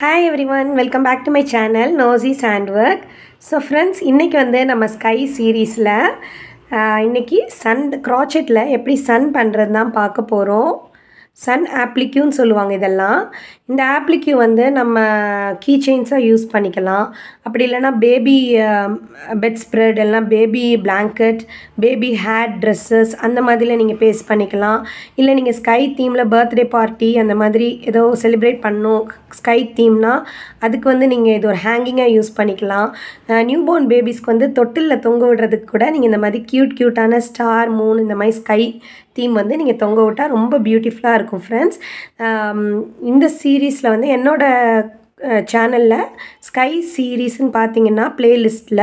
Hi everyone, welcome back to my channel Nosy Sandwork. So friends, இன்னைக்கு வந்து நம்ம sky சீரீஸில் இன்னைக்கு சன் க்ராச்செட்டில் எப்படி சன் பண்ணுறது தான் பார்க்க போகிறோம். சன் ஆப்ளிக்யூன்னு சொல்லுவாங்க இதெல்லாம். இந்த ஆப்ளிக்யூ வந்து நம்ம கீ செயின்ஸாக யூஸ் பண்ணிக்கலாம். அப்படி இல்லைனா பேபி பெட் ஸ்ப்ரெட் எல்லாம் baby blanket, baby hat dresses அந்த மாதிரிலாம் நீங்கள் பேஸ்ட் பண்ணிக்கலாம். இல்லை நீங்கள் ஸ்கை தீமில் பர்த்டே பார்ட்டி அந்த மாதிரி ஏதோ செலிப்ரேட் பண்ணணும் ஸ்கை தீம்னா அதுக்கு வந்து நீங்கள் இது ஒரு ஹேங்கிங்காக யூஸ் பண்ணிக்கலாம். நியூபோர்ன் பேபிஸ்க்கு வந்து தொட்டிலில் தொங்க விடுறதுக்கு கூட நீங்கள் இந்த மாதிரி க்யூட்டான ஸ்டார் மூன் இந்த மாதிரி ஸ்கை தீம் வந்து நீங்கள் தொங்க விட்டால் ரொம்ப பியூட்டிஃபுல்லாக இருக்கும் ஃப்ரெண்ட்ஸ். இந்த சீரீஸில் வந்து என்னோடய சேனலில் ஸ்கை சீரீஸ்ன்னு பார்த்தீங்கன்னா ப்ளேலிஸ்ட்டில்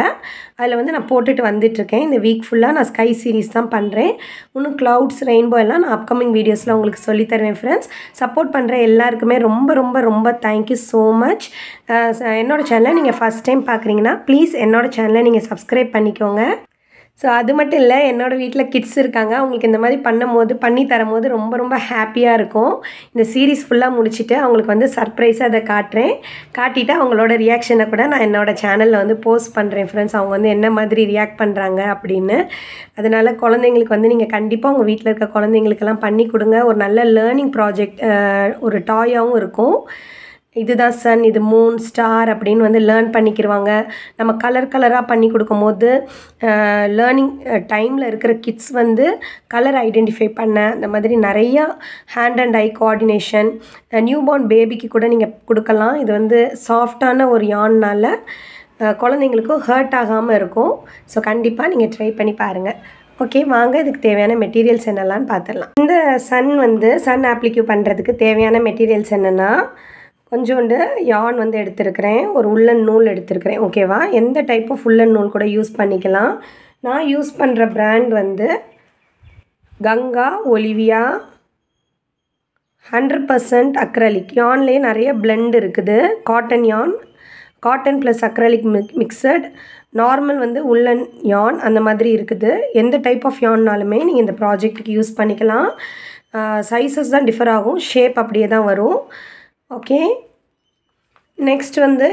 அதில் வந்து நான் போட்டுட்டு வந்துட்டுருக்கேன். இந்த வீக் ஃபுல்லாக நான் ஸ்கை சீரீஸ் தான் பண்ணுறேன். இன்னும் க்ளவுட்ஸ் ரெயின்போ எல்லாம் நான் அப்கமிங் வீடியோஸில் உங்களுக்கு சொல்லித்தருவேன் ஃப்ரெண்ட்ஸ். சப்போர்ட் பண்ணுற எல்லாருக்குமே ரொம்ப ரொம்ப ரொம்ப தேங்க்யூ ஸோ மச். என்னோடய சேனலை நீங்கள் ஃபஸ்ட் டைம் பார்க்குறீங்கன்னா ப்ளீஸ் என்னோடய சேனலை நீங்கள் சப்ஸ்கிரைப் பண்ணிக்கோங்க. ஸோ அது மட்டும் இல்லை, என்னோடய வீட்டில் கிட்ஸ் இருக்காங்க. அவங்களுக்கு இந்த மாதிரி பண்ணி தரும்போது ரொம்ப ரொம்ப ஹாப்பியாக இருக்கும். இந்த சீரீஸ் ஃபுல்லாக முடிச்சுட்டு அவங்களுக்கு வந்து சர்ப்ரைஸாக அதை காட்டிட்டு அவங்களோட ரியாக்ஷனை கூட நான் என்னோடய சேனலில் வந்து போஸ்ட் பண்ணுறேன் ஃப்ரெண்ட்ஸ். அவங்க வந்து என்ன மாதிரி ரியாக்ட் பண்ணுறாங்க அப்படின்னு. அதனால் குழந்தைங்களுக்கு வந்து நீங்கள் கண்டிப்பாக உங்கள் வீட்டில் இருக்க குழந்தைங்களுக்கெல்லாம் பண்ணி கொடுங்க. ஒரு நல்ல லேர்னிங் ப்ராஜெக்ட், ஒரு டாயாகவும் இருக்கும். இதுதான் சன், இது மூன், ஸ்டார் அப்படின்னு வந்து லேர்ன் பண்ணிக்கிடுவாங்க. நம்ம கலராக பண்ணி கொடுக்கும்போது லேர்னிங் டைமில் இருக்கிற கிட்ஸ் வந்து கலர் ஐடென்டிஃபை பண்ண இந்த மாதிரி நிறையா hand and I coordination newborn பேபிக்கு கூட நீங்கள் கொடுக்கலாம். இது வந்து சாஃப்டான ஒரு யான்னால் குழந்தைங்களுக்கும் ஹர்ட் ஆகாமல் இருக்கும். ஸோ கண்டிப்பாக நீங்கள் ட்ரை பண்ணி பாருங்கள். ஓகே, வாங்க இதுக்கு தேவையான மெட்டீரியல்ஸ் என்னெல்லாம்னு பார்த்துடலாம். இந்த சன் ஆப்ளிக்யூ பண்ணுறதுக்கு தேவையான மெட்டீரியல்ஸ் என்னென்னா, கொஞ்சோண்டு யான் வந்து எடுத்துருக்கிறேன், ஒரு உள்ளன் நூல் எடுத்துருக்கிறேன். ஓகேவா, எந்த டைப் ஆஃப் உள்ளன் நூல் கூட யூஸ் பண்ணிக்கலாம். நான் யூஸ் பண்ணுற பிராண்ட் வந்து கங்கா ஒலிவியா 100% அக்ரலிக். யான்லேயே நிறைய பிளெண்ட் இருக்குது. காட்டன் யான், cotton plus acrylic mixed, normal வந்து உள்ளன் யான் அந்த மாதிரி இருக்குது. எந்த டைப் ஆஃப் யான்னாலுமே நீங்கள் இந்த ப்ராஜெக்ட்டுக்கு யூஸ் பண்ணிக்கலாம். சைஸஸ் தான் டிஃபர் ஆகும், ஷேப் அப்படியே தான் வரும். ஓகே, நெக்ஸ்ட் வந்து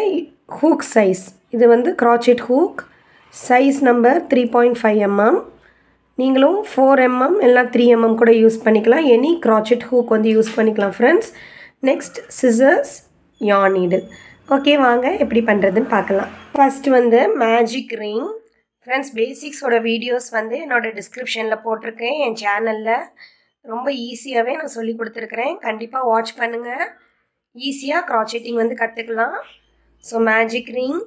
ஹூக் சைஸ். இது வந்து crochet hook, size number 3.5 mm. நீங்களும் 4 mm இல்லை 3 mm கூட யூஸ் பண்ணிக்கலாம். எனி க்ராச்செட் ஹூக் வந்து யூஸ் பண்ணிக்கலாம் ஃப்ரெண்ட்ஸ். நெக்ஸ்ட் சிசர்ஸ், யான் நீடில். ஓகே, வாங்க எப்படி பண்ணுறதுன்னு பார்க்கலாம். ஃபஸ்ட்டு வந்து மேஜிக் ரிங். ஃப்ரெண்ட்ஸ், பேசிக்ஸோட வீடியோஸ் வந்து என்னோடய டிஸ்கிரிப்ஷனில் போட்டிருக்கேன். என் சேனலில் ரொம்ப ஈஸியாகவே நான் சொல்லி கொடுத்துருக்குறேன். கண்டிப்பாக வாட்ச் பண்ணுங்கள். ஈஸியாக க்ராச்செட்டிங் வந்து கற்றுக்கலாம். So magic ring.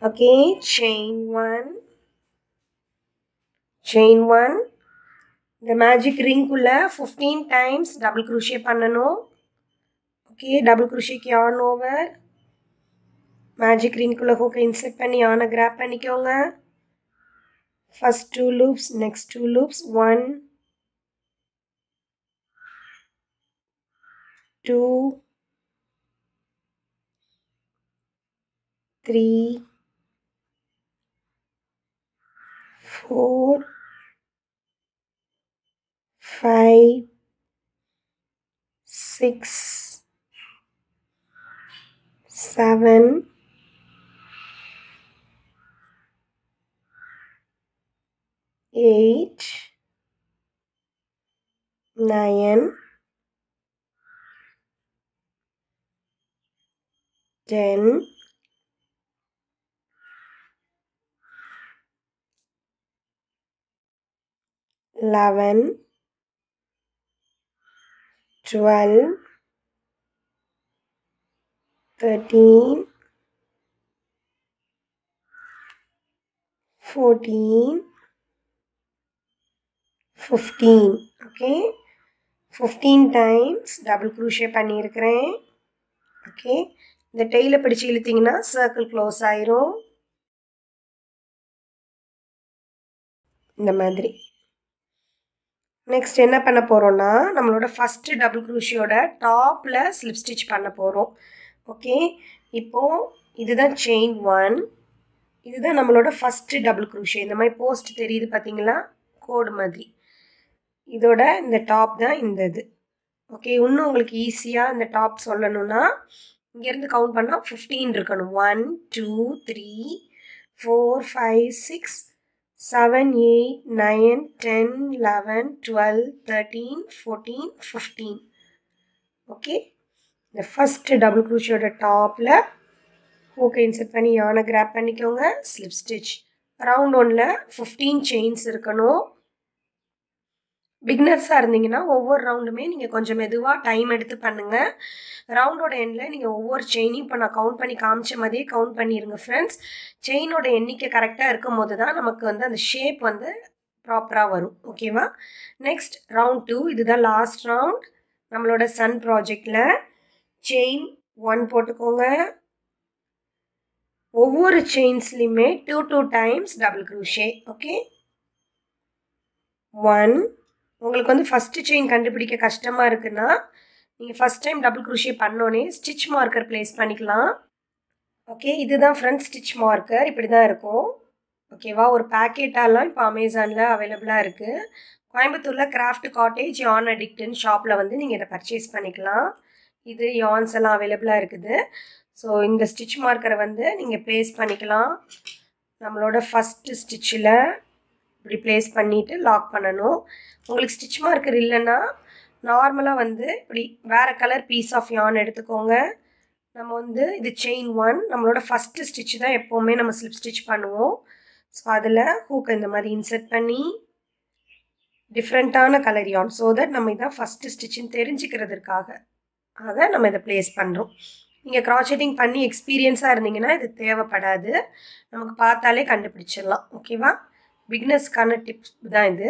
Okay, chain one. இந்த மேஜிக் ரிங்குள்ளே 15 டைம்ஸ் டபுள் க்ரூஷே பண்ணணும். ஓகே, டபுள் க்ரூஷேக்கு யான் ஓவர், மேஜிக் ரிங்குள்ளே ஹூக்கை இன்செர்ட் பண்ணி யானை கிராப் பண்ணிக்கோங்க. First 2 loops, next 2 loops, 1 2 3 4 5 6 7 8 9 10 11 12 13 14 15. Okay, 15 times double crochet பண்ணியிருக்கிறேன். ஓகே, இந்த டெய்லை பிடிச்சி இழுத்திங்கன்னா சர்க்கிள் க்ளோஸ் ஆயிரும். இந்த மாதிரி. நெக்ஸ்ட் என்ன பண்ண போகிறோன்னா, நம்மளோட ஃபஸ்ட்டு டபுள் க்ரூஷியோட டாப்பில் ஸ்லிப் ஸ்டிச் பண்ண போகிறோம். ஓகே, இப்போது இதுதான் செயின் 1. இதுதான் நம்மளோட ஃபஸ்ட்டு டபுள் க்ரூஷே. இந்த மாதிரி போஸ்ட் தெரியுது பார்த்தீங்களா, கோடு மாதிரி. இதோட இந்த டாப் தான் இந்த இது. ஓகே, இன்னும் உங்களுக்கு ஈஸியாக இந்த டாப் சொல்லணும்னா இங்கேருந்து கவுண்ட் பண்ணால் 15 இருக்கணும். 1 2 3 4 5 6 7 8 9 10 11 12 13 14 15. ஓகே, இந்த ஃபஸ்ட்டு டபுள் குரோஷியோட டாப்பில் ஹூக்கை இன்செர்ட் பண்ணி யானை கிராப் பண்ணிக்கோங்க. Slip stitch. ரவுண்ட் ஒன்னில் 15 செயின்ஸ் இருக்கணும். பிகினர்ஸாக இருந்தீங்கன்னா ஒவ்வொரு ரவுண்டுமே நீங்கள் கொஞ்சம் மெதுவாக டைம் எடுத்து பண்ணுங்கள். ரவுண்டோட எண்ணில் நீங்கள் ஒவ்வொரு செயினையும் இப்போ நான் கவுண்ட் பண்ணி காமிச்ச மாதிரியே கவுண்ட் பண்ணிடுங்க ஃப்ரெண்ட்ஸ். செயினோட எண்ணிக்கை கரெக்டாக இருக்கும் போது தான் நமக்கு வந்து அந்த ஷேப் வந்து ப்ராப்பராக வரும். ஓகேவா? Next round 2. இதுதான் லாஸ்ட் ரவுண்ட் நம்மளோட சன் ப்ராஜெக்டில். செயின் 1 போட்டுக்கோங்க. ஒவ்வொரு செயின்ஸ்லையுமே 2 டைம்ஸ் டபுள் க்ரோஷே. ஓகே, 1. உங்களுக்கு வந்து ஃபஸ்ட்டு செயின் கண்டுபிடிக்க கஷ்டமாக இருக்குன்னா நீங்கள் ஃபஸ்ட் டைம் டபுள் க்ரோஷே பண்ணோன்னே ஸ்டிச் மார்க்கர் ப்ளேஸ் பண்ணிக்கலாம். ஓகே, இதுதான் ஃப்ரெண்ட்ஸ் ஸ்டிச் மார்க்கர். இப்படி தான் இருக்கும். ஓகேவா? ஒரு பேக்கெட்டாலாம் இப்போ அமேசானில் அவைலபிளாக இருக்குது. கோயம்புத்தூரில் கிராஃப்ட் காட்டேஜ் யான் அடிக்ட்னு ஷாப்பில் வந்து நீங்கள் இதை பர்ச்சேஸ் பண்ணிக்கலாம். இது யான்ஸ் எல்லாம் அவைலபிளாக இருக்குது. ஸோ இந்த ஸ்டிச் மார்க்கரை வந்து நீங்கள் ப்ளேஸ் பண்ணிக்கலாம். நம்மளோட ஃபஸ்ட்டு ஸ்டிச்சில் இப்படி ப்ளேஸ் பண்ணிவிட்டு லாக் பண்ணணும். உங்களுக்கு ஸ்டிச் மார்க்கர் இல்லைன்னா நார்மலாக வந்து இப்படி வேறு கலர் பீஸ் ஆஃப் யான் எடுத்துக்கோங்க. நம்ம வந்து இது செயின் 1 நம்மளோட ஃபஸ்ட்டு ஸ்டிச் தான் எப்போவுமே நம்ம ஸ்லிப் ஸ்டிச் பண்ணுவோம். ஸோ அதில் ஹூக்கை இந்த மாதிரி இன்செர்ட் பண்ணி டிஃப்ரெண்ட்டான கலர் யான் ஸோ தட் நம்ம இதான் ஃபஸ்ட்டு ஸ்டிச்சுன்னு தெரிஞ்சுக்கிறதுக்காக நம்ம இதை ப்ளேஸ் பண்ணுறோம். நீங்கள் க்ராச்செட்டிங் பண்ணி எக்ஸ்பீரியன்ஸாக இருந்தீங்கன்னா இது தேவைப்படாது. நமக்கு பார்த்தாலே கண்டுபிடிச்சிடலாம். ஓகேவா? பிகினர்ஸ்க்கான டிப்ஸ் தான் இது.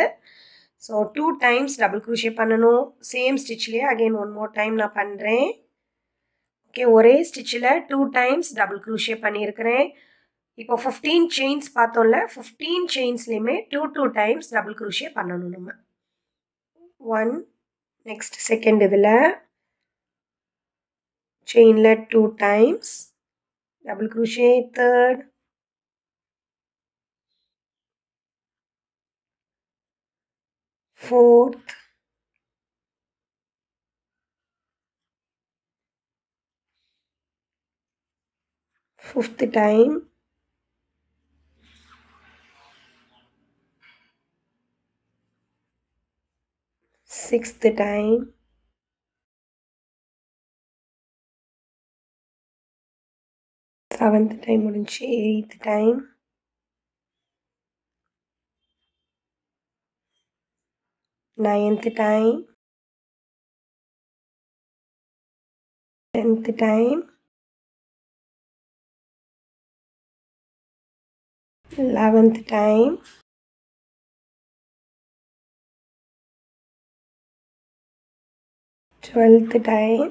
ஸோ 2 டைம்ஸ் டபுள் க்ரோஷே பண்ணணும். சேம் ஸ்டிச்லேயே அகெயின் 1 மோர் டைம் நான் பண்ணுறேன். ஓகே, ஒரே ஸ்டிச்சில் 2 டைம்ஸ் டபுள் க்ரோஷே பண்ணியிருக்கிறேன். இப்போ 15 செயின்ஸ் பார்த்தோம்ல, 15 செயின்ஸ்லேயுமே 2 டைம்ஸ் டபுள் க்ரோஷே பண்ணணும் நம்ம. 1. நெக்ஸ்ட் செகண்ட் இதில் செயினில் 2 times double crochet. Third, fourth, fifth time, sixth time, seventh time முடிஞ்சு, eighth time, ninth time, 10th time, 11th time, 12th time,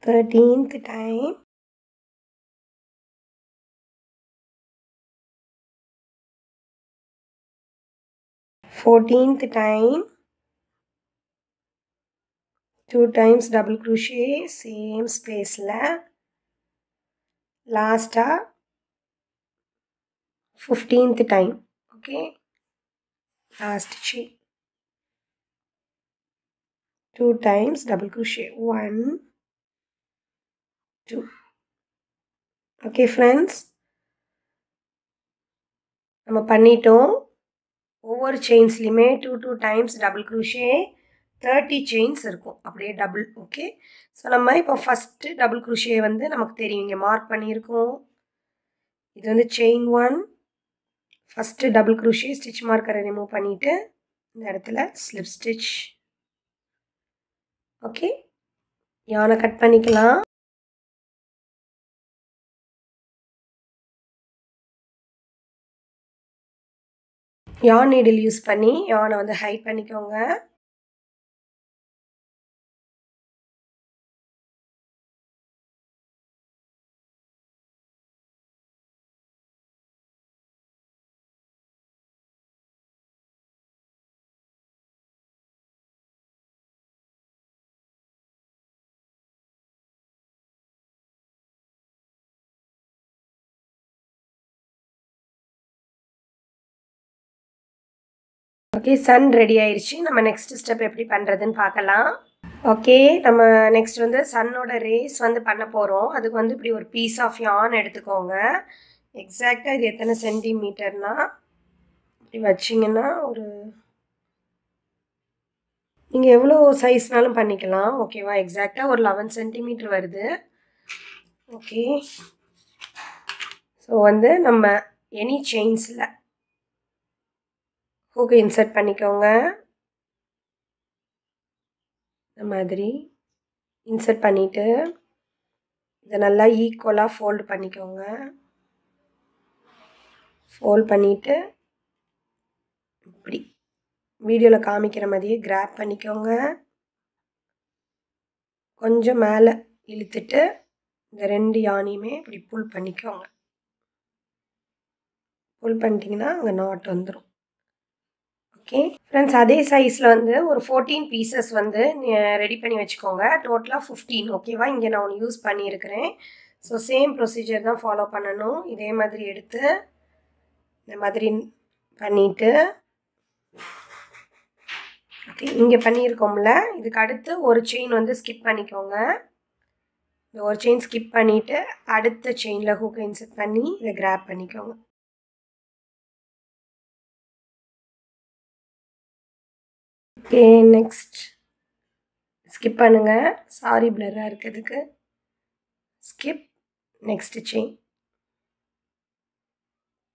13th time, 14th time, 2 times double crochet same space la. Last 15th time. Okay, last chain, 2 times double crochet, 1 2. Okay friends, நம்ம பண்ணிட்டோம். ஒவ்வொரு செயின்ஸ்லையுமே 2 times double crochet 30 chains இருக்கும் அப்படியே double. Okay, so நம்ம இப்போ first double crochet வந்து நமக்கு தெரியும், இங்கே மார்க் பண்ணியிருக்கோம். இது வந்து chain 1, first double crochet stitch மார்க்கரை ரிமூவ் பண்ணிவிட்டு இந்த இடத்துல ஸ்லிப் ஸ்டிச். ஓகே, யானை கட் பண்ணிக்கலாம். யான் நீடில் யூஸ் பண்ணி யானை வந்து ஹைட் பண்ணிக்கோங்க. ஓகே, சன் ரெடி ஆயிடுச்சு. நம்ம நெக்ஸ்ட் ஸ்டெப் எப்படி பண்ணுறதுன்னு பார்க்கலாம். ஓகே, நம்ம நெக்ஸ்ட் வந்து சன்னோட ரேஸ் வந்து பண்ண போகிறோம். அதுக்கு வந்து இப்படி ஒரு பீஸ் ஆஃப் யான் எடுத்துக்கோங்க. எக்ஸாக்டாக இது எத்தனை சென்டிமீட்டர்னா இப்படி வச்சிங்கன்னா ஒரு நீங்கள் எவ்வளோ சைஸ்னாலும் பண்ணிக்கலாம். ஓகேவா? எக்ஸாக்டாக ஒரு 11 சென்டிமீட்டர் வருது. ஓகே, ஸோ வந்து நம்ம எனி செயின்ஸில் ஹூக்கை இன்சர்ட் பண்ணிக்கோங்க. இந்த மாதிரி இன்சர்ட் பண்ணிவிட்டு இதை நல்லா ஈக்குவலாக ஃபோல்டு பண்ணிக்கோங்க. ஃபோல்ட் பண்ணிவிட்டு இப்படி வீடியோவில் காமிக்கிற மாதிரியே கிராப் பண்ணிக்கோங்க. கொஞ்சம் மேலே இழுத்துட்டு இந்த 2 யானையுமே இப்படி புல் பண்ணிக்கோங்க. புல் பண்ணிட்டீங்கன்னா அங்கே நாட் வந்துடும். ஓகே ஃப்ரெண்ட்ஸ், அதே சைஸில் வந்து ஒரு 14 பீசஸ் வந்து ரெடி பண்ணி வச்சுக்கோங்க. டோட்டலாக 15. ஓகேவா? இங்கே நான் ஒன்று யூஸ் பண்ணியிருக்கிறேன். ஸோ சேம் ப்ரொசீஜர் தான் ஃபாலோ பண்ணணும். இதே மாதிரி எடுத்து இந்த மாதிரி பண்ணிவிட்டு ஓகே, இங்கே பண்ணியிருக்கோம்ல, இதுக்கு அடுத்து ஒரு செயின் வந்து ஸ்கிப் பண்ணிக்கோங்க. இந்த ஒரு செயின் ஸ்கிப் பண்ணிவிட்டு அடுத்த செயினில் ஹூக்கை இன்சர்ட் பண்ணி இதை கிராப் பண்ணிக்கோங்க. ஓகே, நெக்ஸ்ட் ஸ்கிப் பண்ணுங்கள். சாரி, பிளராக இருக்கிறதுக்கு. Skip, next chain.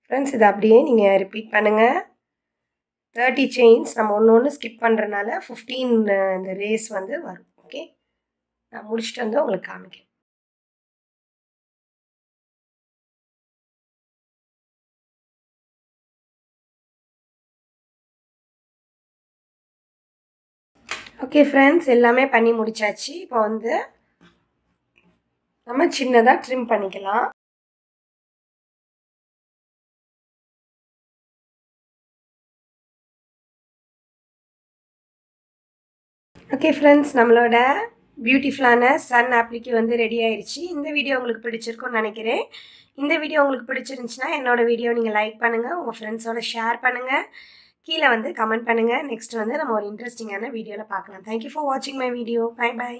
ஃப்ரெண்ட்ஸ், இதை அப்படியே நீங்கள் ரிப்பீட் பண்ணுங்கள். 30 செயின்ஸ் நம்ம ஒன்று ஸ்கிப் பண்ணுறதுனால 15 இந்த ரேஸ் வந்து வரும். ஓகே, நான் முடிச்சுட்டு வந்து உங்களுக்கு காமிக்கிறேன். ஓகே ஃப்ரெண்ட்ஸ், எல்லாமே பண்ணி முடிச்சாச்சு. இப்போ வந்து நம்ம சின்னதாக ட்ரிம் பண்ணிக்கலாம். ஓகே ஃப்ரெண்ட்ஸ், நம்மளோட பியூட்டிஃபுல்லான சன் ஆப்ளிக்கு வந்து ரெடி ஆயிடுச்சு. இந்த வீடியோ உங்களுக்கு பிடிச்சிருக்கும்னு நினைக்கிறேன். இந்த வீடியோ உங்களுக்கு பிடிச்சிருந்துச்சுன்னா என்னோட வீடியோ நீங்கள் லைக் பண்ணுங்கள், உங்கள் ஃப்ரெண்ட்ஸோட ஷேர் பண்ணுங்கள், கீழே வந்து கமெண்ட் பண்ணுங்கள். நெக்ஸ்ட் வந்து நம்ம ஒரு இன்ட்ரெஸ்டிங்கான வீடியோவில் பார்க்கலாம். தேங்க்யூ ஃபார் வாட்சிங் மை வீடியோ. Bye by.